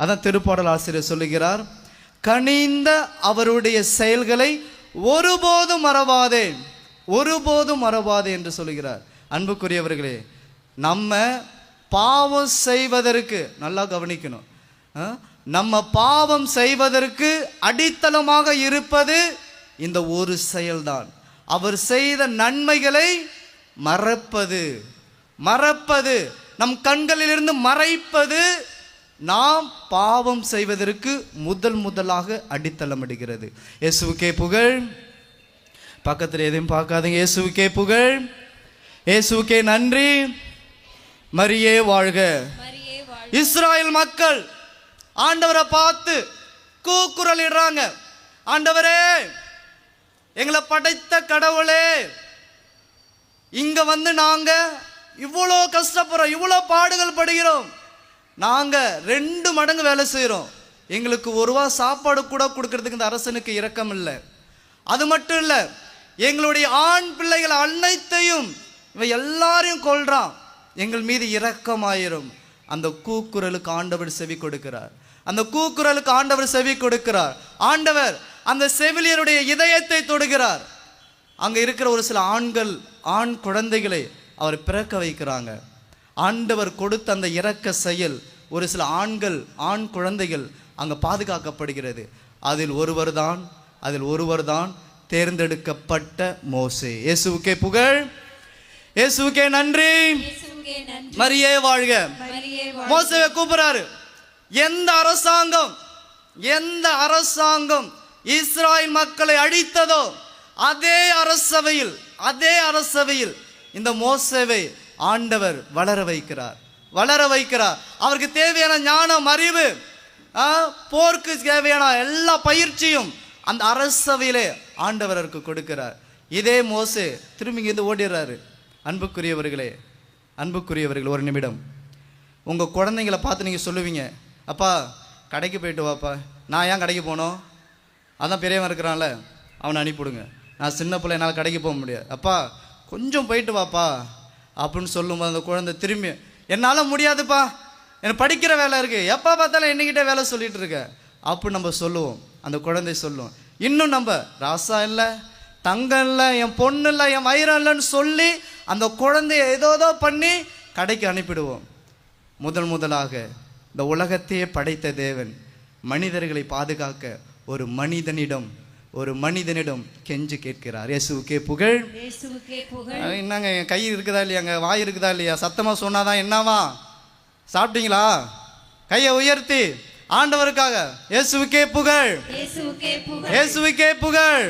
அதான் திருப்பாடல் ஆசிரியர் சொல்லுகிறார், கனிந்த அவருடைய செயல்களை ஒருபோதும் மறவாதே, ஒருபோதும் மறவாதே என்று சொல்லுகிறார். அன்புக்குரியவர்களே, நம்ம பாவம் செய்வதற்கு நல்லா கவனிக்கணும். நம்ம பாவம் செய்வதற்கு அடித்தளமாக இருப்பது இந்த ஒரு செயல்தான். அவர் செய்த நன்மைகளை மறப்பது, மறப்பது, நம் கண்களிலிருந்து மறைப்பது நாம் பாவம் செய்வதற்கு முதலாக அடித்தளமிடுகிறது. இயேசுவுக்கே புகழ். பக்கத்தில் எதையும் பார்க்காதீங்க. இயேசுவுக்கே புகழ், இயேசுவுக்கே நன்றி, மரியே வாழ்க. இஸ்ராயேல் மக்கள் ஆண்டவரை பார்த்து கூக்குரல் இடுறாங்க, ஆண்டவரே, எங்களை படைத்த கடவுளே, இங்க வந்து நாங்க இவ்வளோ கஷ்டப்படுறோம், இவ்வளோ பாடுகள் படுகிறோம், நாங்க 2 மடங்கு வேலை செய்கிறோம், எங்களுக்கு 1 ரூபா சாப்பாடு கூட கொடுக்கறதுக்கு இந்த அரசனுக்கு இரக்கம் இல்லை. அது மட்டும் இல்லை, எங்களுடைய ஆண் பிள்ளைகள் அனைத்தையும் இவன் எல்லாரையும் கொல்றான், எங்கள் மீது இரக்கமாயிரும். அந்த கூக்குரலுக்கு ஆண்டவர் செவி கொடுக்கிறார். அந்த கூக்குரலுக்கு ஆண்டவர் செவி கொடுக்கிறார். ஆண்டவர் அந்த செவிலியருடைய இதயத்தை தொடுகிறார். அங்க இருக்கிற ஒரு சில ஆண் குழந்தைகளை அவர் பிறக்க வைக்கிறாங்க. ஆண்டவர் கொடுத்த அந்த இரக்க செயல், ஒரு சில ஆண் குழந்தைகள் அங்க பாதுகாக்கப்படுகிறது. அதில் ஒருவர் தான் தேர்ந்தெடுக்கப்பட்ட மோசே. இயேசுவுக்கே புகழ், இயேசுவுக்கே நன்றி, மரியே வாழ்க. மோசேவை கூப்பிடுறாரு. எந்த அரசாங்கம் இஸ்ராயேல் மக்களை அழித்ததோ அதே அரசவையில் இந்த மோசேவை ஆண்டவர் வளர வைக்கிறார். அவருக்கு தேவையான ஞானம், அறிவு, போருக்கு தேவையான எல்லா பயிற்சியும் அந்த அரசவையிலே ஆண்டவருக்கு கொடுக்கிறார். இதே மோசே திரும்பி இங்கிருந்து ஓடிடுறாரு. அன்புக்குரியவர்களே, ஒரு நிமிடம். உங்கள் குழந்தைங்களை பார்த்து நீங்கள் சொல்லுவீங்க, அப்பா கடைக்கு போயிட்டு வாப்பா. நான் ஏன் கடைக்கு போனோம்? அதான் பெரியவன் இருக்கிறான்ல, அவனை அனுப்பிவிடுங்க. நான் சின்ன பிள்ளை, என்னால் கடைக்கு போக முடியாது, அப்பா கொஞ்சம் போயிட்டு வாப்பா அப்படின்னு சொல்லும்போது அந்த குழந்தை திரும்பி, என்னால் முடியாதுப்பா, எனக்கு படிக்கிற வேலை இருக்குது, எப்போ பார்த்தாலும் என்னைக்கிட்டே வேலை சொல்லிட்டு இருக்க அப்படின்னு நம்ம சொல்லுவோம். அந்த குழந்தை சொல்லுவோம். இன்னும் நம்ம ராசா இல்லை, தங்கம் இல்லை, என் பொண்ணு இல்லை, என் வயிறம் இல்லைன்னு சொல்லி அந்த குழந்தைய ஏதோதோ பண்ணி கடைக்கு அனுப்பிடுவோம். முதலாக இந்த உலகத்தையே படைத்த தேவன் மனிதர்களை பாதுகாக்க ஒரு மனிதனிடம் கெஞ்சு கேட்கிறார். இயேசுவுக்கே புகழ். என்னங்க, என் கை இருக்குதா இல்லையாங்க, வாய் இருக்குதா இல்லையா, சத்தமாக சொன்னாதான் என்னவா? சாப்பிட்டீங்களா? கையை உயர்த்தி ஆண்டவருக்காக இயேசுவுக்கே புகழ், இயேசுவுக்கே புகழ்,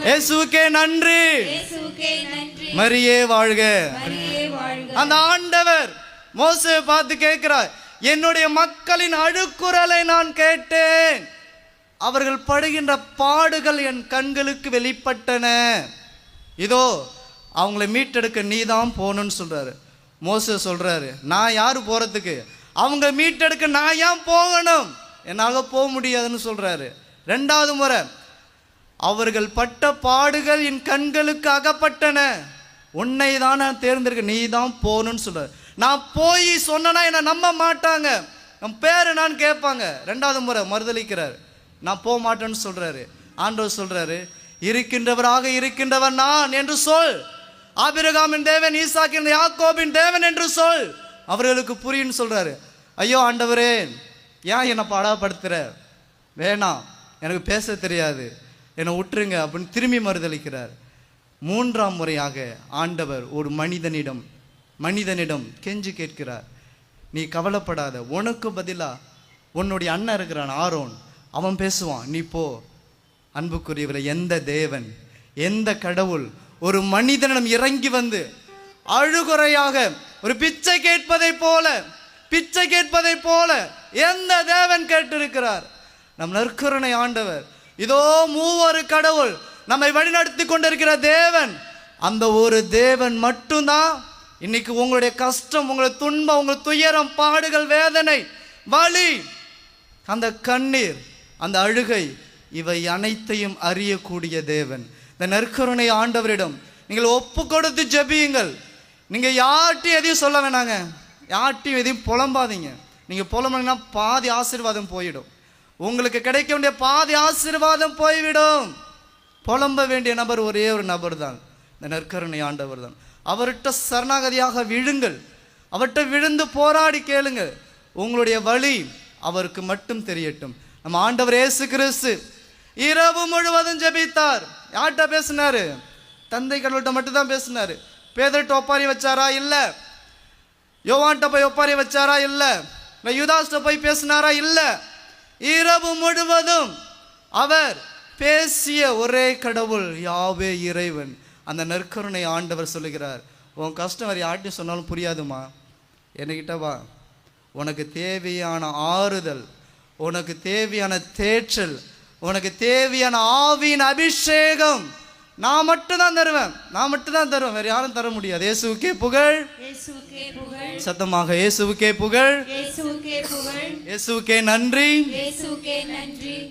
இயேசுவுக்கே நன்றி, மரியே வாழ்க. அந்த ஆண்டவர் மோசேவை பார்த்து கேட்கிறார், என்னுடைய மக்களின் அழுக்குரலை நான் கேட்டேன், அவர்கள் படுகின்ற பாடுகள் என் கண்களுக்கு வெளிப்பட்டன, இதோ அவங்களை மீட்டெடுக்க நீ தான் போகணும்னு சொல்றாரு. மோசே சொல்றாரு, நான் யாரு போறதுக்கு? அவங்க மீட்டெடுக்க நான் ஏன் போகணும்? என்னால் போக முடியாதுன்னு சொல்றாரு. 2வது முறை, அவர்கள் பட்ட பாடுகள் என் கண்களுக்கு அகப்பட்டன, உன்னை தான் நான் தேர்ந்தெடுக்க, நீ தான் போகணும்னு சொல்றாரு. நான் போய் சொன்னா என்னை நம்ப மாட்டாங்க, என் பேரு நான் கேட்பாங்க. 2வது முறை மறுதளிக்கிறார், நான் போக மாட்டேன்னு சொல்றாரு. ஆண்டவர் சொல்றாரு, இருக்கின்றவராக இருக்கின்றவர் நான் என்று சொல், ஆபிரகாமின் தேவன், ஈசாக்கின், யாக்கோபின் தேவன் என்று சொல், அவர்களுக்கு புரியுன்னு சொல்றாரு. ஐயோ ஆண்டவரே, ஏன் என்னை பாடாப்படுத்துற? வேணாம், எனக்கு பேச தெரியாது, என்னை விட்டுருங்க அப்படின்னு திரும்பி மறுதளிக்கிறார். 3ஆம் முறையாக ஆண்டவர் ஒரு மனிதனிடம் கெஞ்சி கேட்கிறார், நீ கவலைப்படாத, உனக்கு பதிலா உன்னுடைய அண்ணன் இருக்கிறான் ஆரோன், அவன் பேசுவான், நீ போ. அன்புக்குரியவரை, எந்த தேவன், எந்த கடவுள் ஒரு மனிதனிடம் இறங்கி வந்து அழுகுறையாக ஒரு பிச்சை கேட்பதை போல எந்த தேவன் கேட்டிருக்கிறார்? நம் நற்கருணை ஆண்டவர், இதோ 3 கடவுள் நம்மை வழிநடத்தி கொண்டிருக்கிற தேவன், அந்த ஒரு தேவன் மட்டும்தான் இன்னைக்கு உங்களுடைய கஷ்டம், உங்களுடைய துன்பம், உங்கள் துயரம், பாடுகள், வேதனை, வலி, அந்த கண்ணீர், அந்த அழுகை, இவை அனைத்தையும் அறியக்கூடிய தேவன். இந்த நற்கருணை ஆண்டவரிடம் நீங்கள் ஒப்பு கொடுத்து ஜெபியுங்கள். நீங்கள் யார்ட்டையும் எதையும் சொல்ல வேணாங்க, யார்ட்டையும் எதையும் புலம்பாதீங்க. நீங்கள் புலம்புனீங்கன்னா பாதி ஆசீர்வாதம் போயிடும். உங்களுக்கு கிடைக்க வேண்டிய பாதி ஆசீர்வாதம் போய்விடும். புலம்ப வேண்டிய நபர் ஒரே ஒரு நபர் தான், இந்த நற்கருணை ஆண்டவர் தான். அவர்கிட்ட சரணாகதியாக விழுங்கள், அவர்கிட்ட விழுந்து போராடி கேளுங்கள். உங்களுடைய வழி அவருக்கு மட்டும் தெரியட்டும். நம்ம ஆண்டவர் இயேசு கிறிஸ்து இரவு முழுவதும் ஜெபித்தார். யார்கிட்ட பேசினாரு? தந்தை கடவுள்கிட்ட மட்டும் தான் பேசினாரு. பேதர்கிட்ட ஒப்பாரி வச்சாரா? இல்லை. யோவான்கிட்ட போய் ஒப்பாரி வச்சாரா? இல்லை. யூதாஸ்கிட்ட போய் பேசினாரா? இல்லை. இரவு முழுவதும் அவர் பேசிய ஒரே கடவுள் யாவே இறைவன். அந்த நற்கருணை ஆண்டவர் சொல்லுகிறார், உன் கஷ்டம் வேறு யார்கிட்டையும் சொன்னாலும் புரியாதுமா, என்கிட்ட வா. உனக்கு தேவையான ஆறுதல், உனக்கு தேவையான தேற்றல், உனக்கு தேவையான ஆவியின் அபிஷேகம் நான் மட்டும் தான் தருவேன். நான் மட்டும் தான் தருவேன், வேற யாரும் தர முடியாது. இயேசுவுக்கே புகழ். சத்தமாக இயேசுவுக்கே புகழ். இயேசுவுக்கே நன்றி.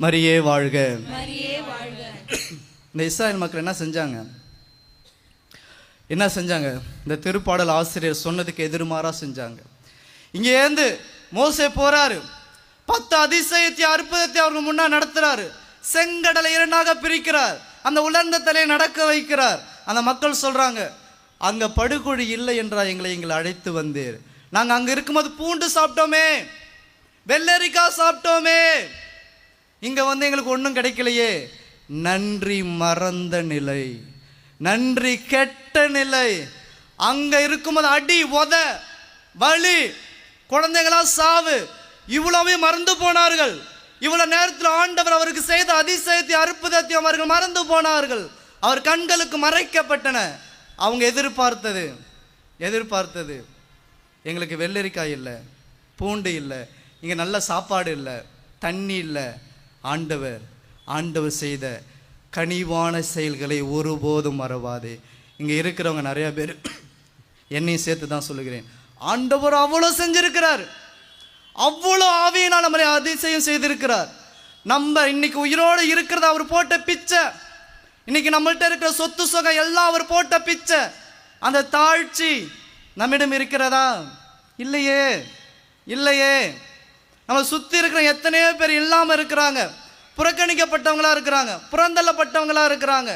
மரியே வாழ்க. இந்த இஸ்ராயேல் மக்கள் என்ன செஞ்சாங்க? இந்த திருப்பாடல் ஆசிரியர் சொன்னதுக்கு எதிர்மாறா செஞ்சாங்க. இங்கே இருந்து மோசே போறாரு, 10 அதிசயத்தை அற்புதத்தை அவர்கள் முன்னா நடத்துறாரு. செங்கடலை இரண்டாக பிரிக்கிறார், அந்த உலர்ந்த தலையை நடக்க வைக்கிறார். அந்த மக்கள் சொல்றாங்க, அங்க படுகுழி இல்லை என்றா எங்களை அழைத்து வந்தீர். நாங்க அங்க இருக்கும்போது பூண்டு சாப்பிட்டோமே, வெள்ளரிக்காய் சாப்பிட்டோமே, இங்க வந்து எங்களுக்கு ஒன்றும் கிடைக்கலையே. நன்றி மறந்த நிலை, நன்றி கெட்ட நிலை. அங்க இருக்கும்போது அடி, உத, வலி, குழந்தைகளா சாவு, இவ்வளவே மறந்து போனார்கள். இவ்வளவு நேரத்தில் ஆண்டவர் அவருக்கு செய்த அதிசயத்தை அற்புதத்தை அவர்கள் மறந்து போனார்கள். அவர் கண்களுக்கு மறைக்கப்பட்டன. அவங்க எதிர்பார்த்தது எங்களுக்கு வெள்ளரிக்காய் இல்லை, பூண்டு இல்லை, இங்கே நல்ல சாப்பாடு இல்லை, தண்ணி இல்லை. ஆண்டவர் செய்த கனிவான செயல்களை ஒருபோதும் மறவாதே. இங்கே இருக்கிறவங்க நிறைய பேர், என்னையும் சேர்த்து தான் சொல்லுகிறேன், ஆண்டவர் அவ்வளோ செஞ்சிருக்கிறார், அவ்வளோ ஆவியினால் நம்மளை அதிசயம் செய்திருக்கிறார். நம்ம இன்னைக்கு உயிரோடு இருக்கிறது அவர் போட்ட பிச்சை. இன்னைக்கு நம்மள்கிட்ட இருக்கிற சொத்து சுகம் எல்லாம் அவர் போட்ட பிச்சை. அந்த தாழ்ச்சி நம்மிடம் இருக்கிறதா? இல்லையே. நம்ம சுற்றி இருக்கிற எத்தனையோ பேர் இல்லாமல் இருக்கிறாங்க, புறக்கணிக்கப்பட்டவங்களா இருக்கிறாங்க, புறந்தள்ளப்பட்டவங்களா இருக்கிறாங்க,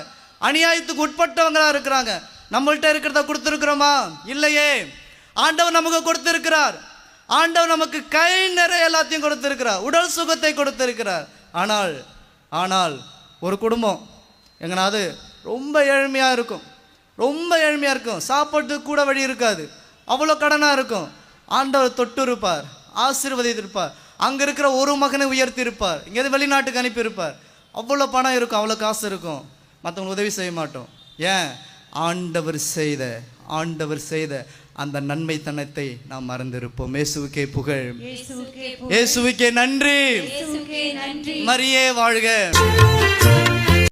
அநியாயத்துக்கு உட்பட்டவங்களா இருக்கிறாங்க. நம்மள்கிட்ட இருக்கிறத கொடுத்துருக்கிறோமா? இல்லையே. ஆண்டவர் நமக்கு கொடுத்திருக்கிறார். ஆண்டவர் நமக்கு கை நிறைய எல்லாத்தையும் கொடுத்திருக்கிறார், உடல் சுகத்தை கொடுத்திருக்கிறார். ஆனால் ஒரு குடும்பம் எங்கனாவது ரொம்ப ஏழ்மையாக இருக்கும், சாப்பாட்டுக்கு கூட வழி இருக்காது, அவ்வளோ கடனாக இருக்கும். ஆண்டவர் தொட்டு இருப்பார், ஆசீர்வதித்திருப்பார். அங்கே இருக்கிற ஒரு மகனை உயர்த்தி இருப்பார், இங்கேருந்து வெளிநாட்டுக்கு அனுப்பியிருப்பார். அவ்வளோ பணம் இருக்கும், அவ்வளோ காசு இருக்கும், மற்றவங்களுக்கு உதவி செய்ய மாட்டோம். ஏன்? ஆண்டவர் செய்த அந்த நன்மைத்தனத்தை நாம் மறந்திருப்போம். இயேசுவுக்கே புகழ். இயேசுவுக்கே நன்றி. மரியே வாழ்க.